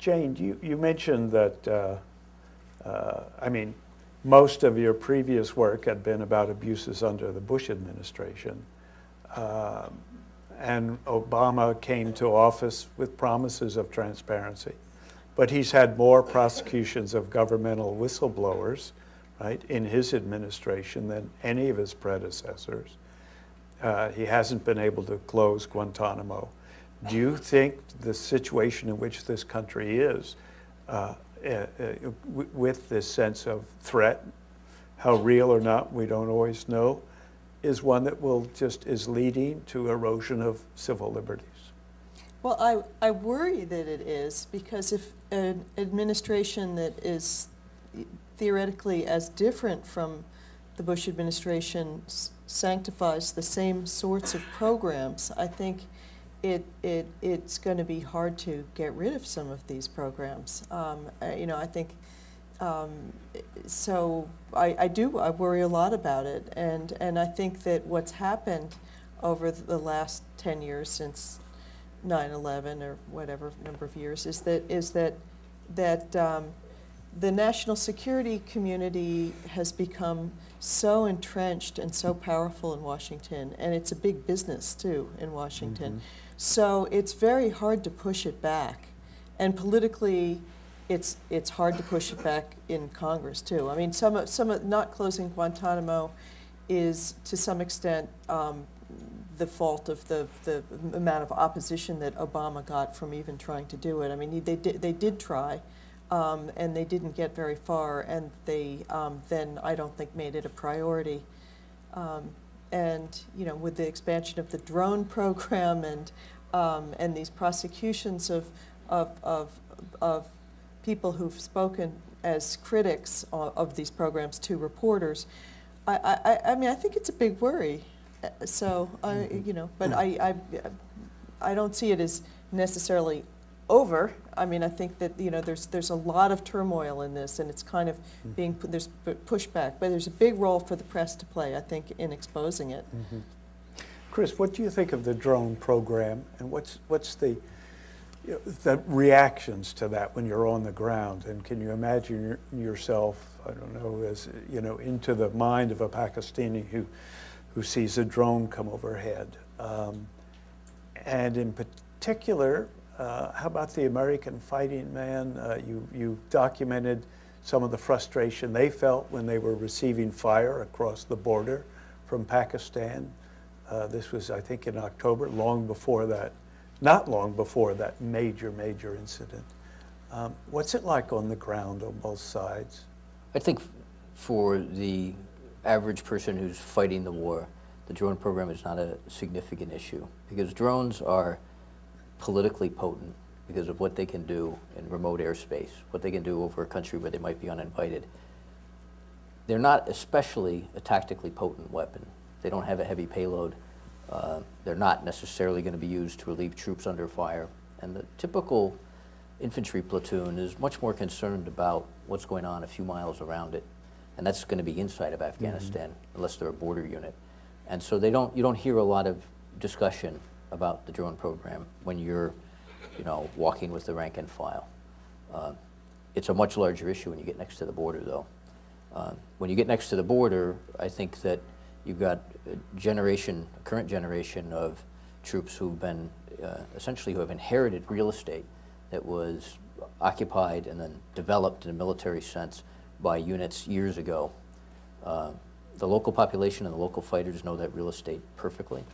Jane, you mentioned that, I mean, most of your previous work had been about abuses under the Bush administration. And Obama came to office with promises of transparency. But he's had more prosecutions of governmental whistleblowers, right, in his administration than any of his predecessors. He hasn't been able to close Guantanamo. Do you think the situation in which this country is, with this sense of threat, how real or not, we don't always know, is one that is leading to erosion of civil liberties? Well, I worry that it is, because if an administration that is theoretically as different from the Bush administration sanctifies the same sorts of programs, I think it's going to be hard to get rid of some of these programs. You know, I think, so I worry a lot about it, and I think that what's happened over the last 10 years since 9/11 or whatever number of years is that the national security community has become so entrenched and so powerful in Washington, and it's a big business too in Washington. Mm-hmm. So it's very hard to push it back, and politically, it's hard to push it back in Congress too. I mean, some not closing Guantanamo is to some extent the fault of the amount of opposition that Obama got from even trying to do it. I mean, they did try, and they didn't get very far, and they then I don't think made it a priority. And you know, with the expansion of the drone program and these prosecutions of people who've spoken as critics of these programs to reporters, I mean, I think it's a big worry. So you know, but I don't see it as necessarily over. I mean, I think that, you know, there's a lot of turmoil in this, and it's kind of being there's pushback, but there's a big role for the press to play, I think, in exposing it. Mm-hmm. Chris, what do you think of the drone program, and what's the reactions to that when you're on the ground? And can you imagine yourself, I don't know, as you know, into the mind of a Pakistani who sees a drone come overhead? And in particular, how about the American fighting man? You documented some of the frustration they felt when they were receiving fire across the border from Pakistan. This was, I think, in October, long before that, not long before that major incident. What's it like on the ground on both sides? I think for the average person who's fighting the war, the drone program is not a significant issue, because drones are politically potent because of what they can do in remote airspace, what they can do over a country where they might be uninvited. They're not especially a tactically potent weapon. They don't have a heavy payload. They're not necessarily going to be used to relieve troops under fire. And the typical infantry platoon is much more concerned about what's going on a few miles around it. And that's going to be inside of Afghanistan, unless they're a border unit. And so you don't hear a lot of discussion about the drone program when you're, you know, walking with the rank and file. It's a much larger issue when you get next to the border, though. When you get next to the border, I think that you've got a current generation of troops who've been, essentially who have inherited real estate that was occupied and then developed in a military sense by units years ago. The local population and the local fighters know that real estate perfectly.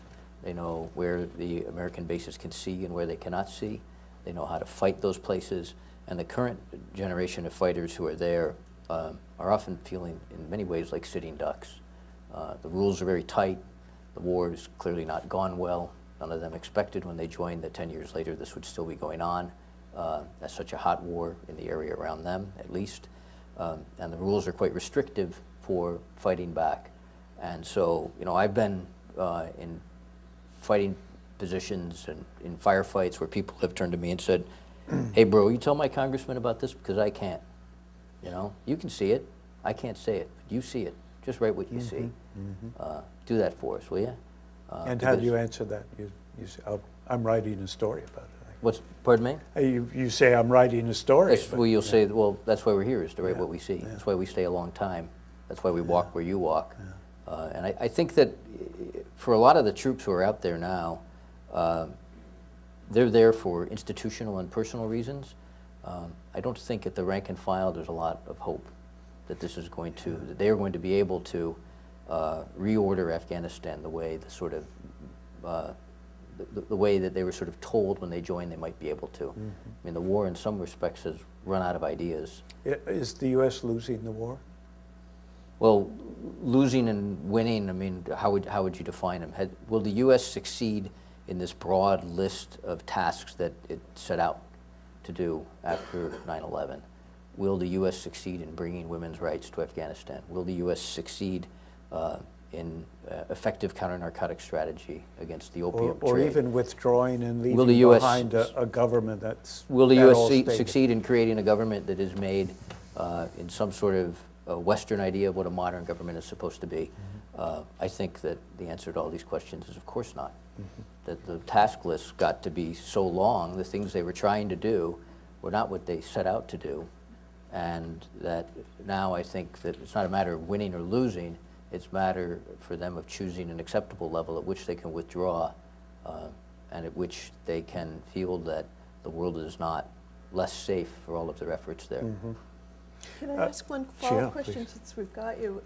They know where the American bases can see and where they cannot see. They know how to fight those places. And the current generation of fighters who are there are often feeling, in many ways, like sitting ducks. The rules are very tight. The war has clearly not gone well. None of them expected when they joined that 10 years later this would still be going on. That's such a hot war in the area around them, at least. And the rules are quite restrictive for fighting back. And so, you know, I've been in fighting positions and in firefights where people have turned to me and said, hey bro, you tell my congressman about this because I can't. You know, you can see it, I can't say it, but you see it, just write what you see. Do that for us, will you? And how do you answer that? You say, oh, I'm writing a story about it. Pardon me? You say, I'm writing a story. Well, you'll say, well, that's why we're here, is to write what we see. That's why we stay a long time. That's why we walk where you walk. And I think that for a lot of the troops who are out there now, they're there for institutional and personal reasons. I don't think at the rank and file there's a lot of hope that this is going to, that they are going to be able to reorder Afghanistan the way the sort of, the way that they were sort of told when they joined they might be able to. I mean, the war in some respects has run out of ideas. Is the U.S. losing the war? Well, losing and winning, I mean, how would you define them? Will the U.S. succeed in this broad list of tasks that it set out to do after 9/11? Will the U.S. succeed in bringing women's rights to Afghanistan? Will the U.S. succeed in effective counter-narcotic strategy against the opium trade? Or even withdrawing and leaving behind a government that's Will the U.S. succeed in creating a government that is made in some sort of a Western idea of what a modern government is supposed to be? I think that the answer to all these questions is of course not. That the task list got to be so long, the things they were trying to do were not what they set out to do, and that now I think that it's not a matter of winning or losing, it's a matter for them of choosing an acceptable level at which they can withdraw and at which they can feel that the world is not less safe for all of their efforts there. Can I ask one follow-up question since we've got you?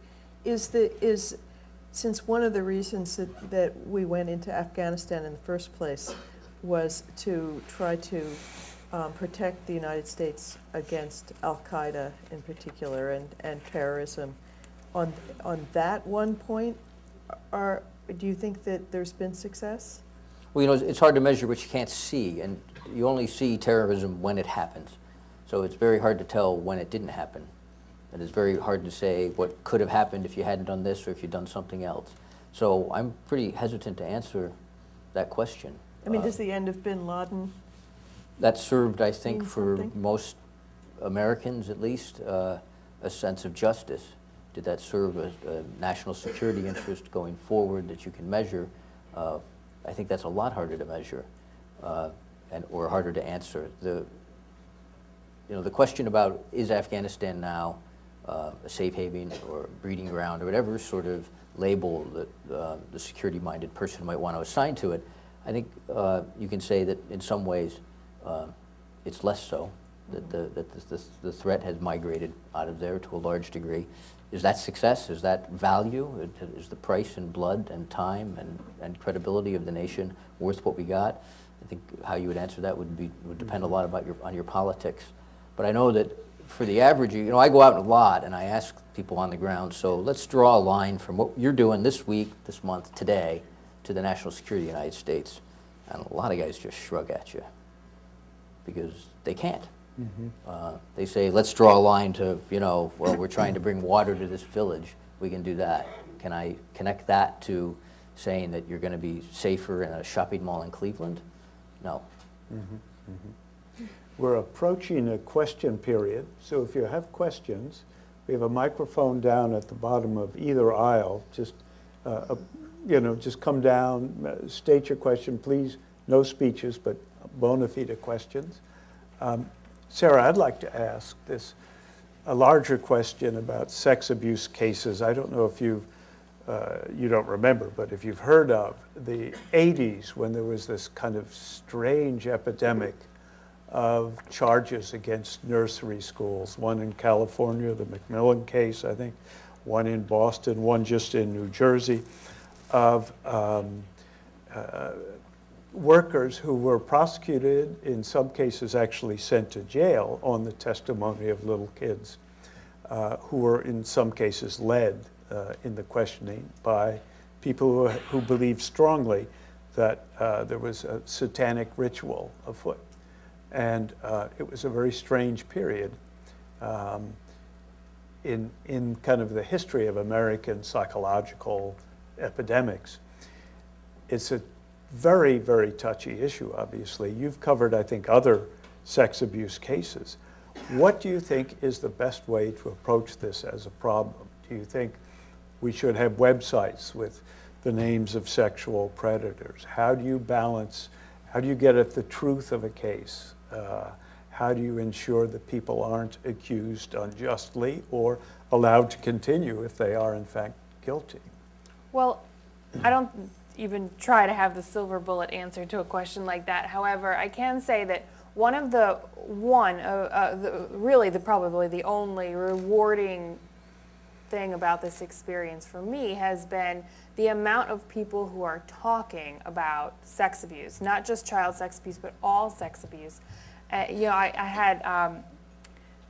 Since one of the reasons that we went into Afghanistan in the first place was to try to protect the United States against Al-Qaeda in particular and terrorism, on that one point, do you think that there's been success? Well, you know, it's hard to measure what you can't see, and you only see terrorism when it happens. So it's very hard to tell when it didn't happen. And it's very hard to say what could have happened if you hadn't done this or if you'd done something else. So I'm pretty hesitant to answer that question. I mean, does the end of bin Laden? That served, I think, for something? most Americans at least, a sense of justice. Did that serve a national security interest going forward that you can measure? I think that's a lot harder to measure or harder to answer. The question about is Afghanistan now a safe haven or breeding ground or whatever sort of label that the security-minded person might want to assign to it, I think you can say that in some ways it's less so, that the threat has migrated out of there to a large degree. Is that success? Is that value? Is the price in blood and time and credibility of the nation worth what we got? I think how you would answer that would depend a lot on your politics. But I know that for the average, you know, I go out a lot and I ask people on the ground, so let's draw a line from what you're doing this week, this month, today, to the national security of the United States. And a lot of guys just shrug at you because they can't. They say, let's draw a line to, you know, well, we're trying to bring water to this village. We can do that. Can I connect that to saying that you're going to be safer in a shopping mall in Cleveland? No. We're approaching a question period, so if you have questions, we have a microphone down at the bottom of either aisle. Just, you know, just come down, state your question, please. No speeches, but bona fide questions. Sara, I'd like to ask a larger question about sex abuse cases. I don't know if you don't remember, but if you've heard of the 80s when there was this kind of strange epidemic of charges against nursery schools, one in California, the McMillan case, I think, one in Boston, one just in New Jersey, of workers who were prosecuted, in some cases actually sent to jail on the testimony of little kids, who were in some cases led in the questioning by people who believed strongly that there was a satanic ritual afoot. And it was a very strange period in kind of the history of American psychological epidemics. It's a very, very touchy issue, obviously. You've covered, I think, other sex abuse cases. What do you think is the best way to approach this as a problem? Do you think we should have websites with the names of sexual predators. How do you balance, how do you get at the truth of a case? How do you ensure that people aren't accused unjustly or allowed to continue if they are in fact guilty? Well, I don't even try to have the silver bullet answer to a question like that. However, I can say that probably the only rewarding thing about this experience for me has been the amount of people who are talking about sex abuse, not just child sex abuse, but all sex abuse. You know, I had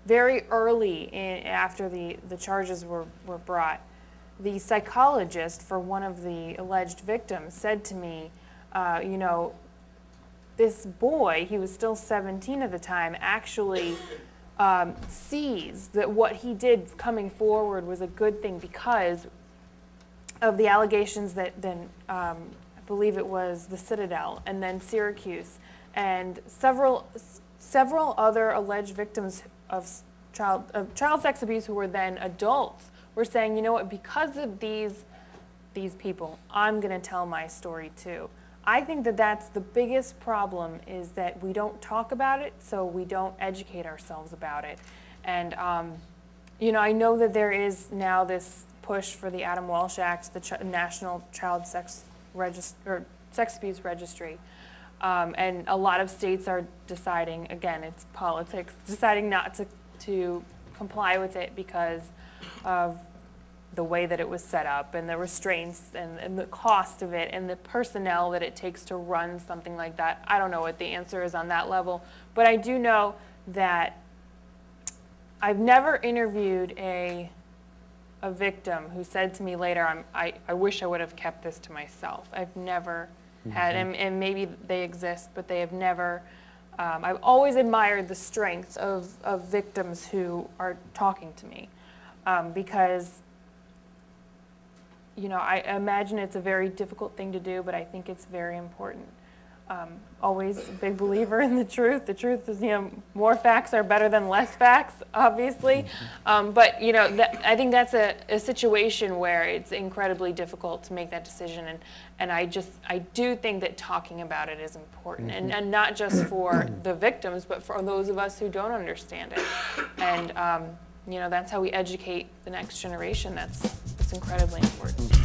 very early after the charges were brought, the psychologist for one of the alleged victims said to me, you know, this boy, he was still 17 at the time, actually sees that what he did coming forward was a good thing because of the allegations that then, I believe it was the Citadel and then Syracuse and several other alleged victims of child sex abuse who were then adults were saying, you know what, because of these people, I'm going to tell my story too. I think that that's the biggest problem, is that we don't talk about it, so we don't educate ourselves about it. And you know, I know that there is now this push for the Adam Walsh Act, the National Child Sex Abuse Registry. And a lot of states are deciding, again, it's politics, deciding not to comply with it because of the way that it was set up and the restraints and the cost of it and the personnel that it takes to run something like that. I don't know what the answer is on that level, but I do know that I've never interviewed a victim who said to me later, I wish I would have kept this to myself. I've never had, and maybe they exist, but they have never. I've always admired the strengths of victims who are talking to me, because, you know, I imagine it's a very difficult thing to do, but I think it's very important. Always a big believer in the truth. The truth is, you know, more facts are better than less facts, obviously. But, you know, I think that's a situation where it's incredibly difficult to make that decision. And I do think that talking about it is important. And not just for the victims, but for those of us who don't understand it. And, you know, that's how we educate the next generation. That's incredibly important.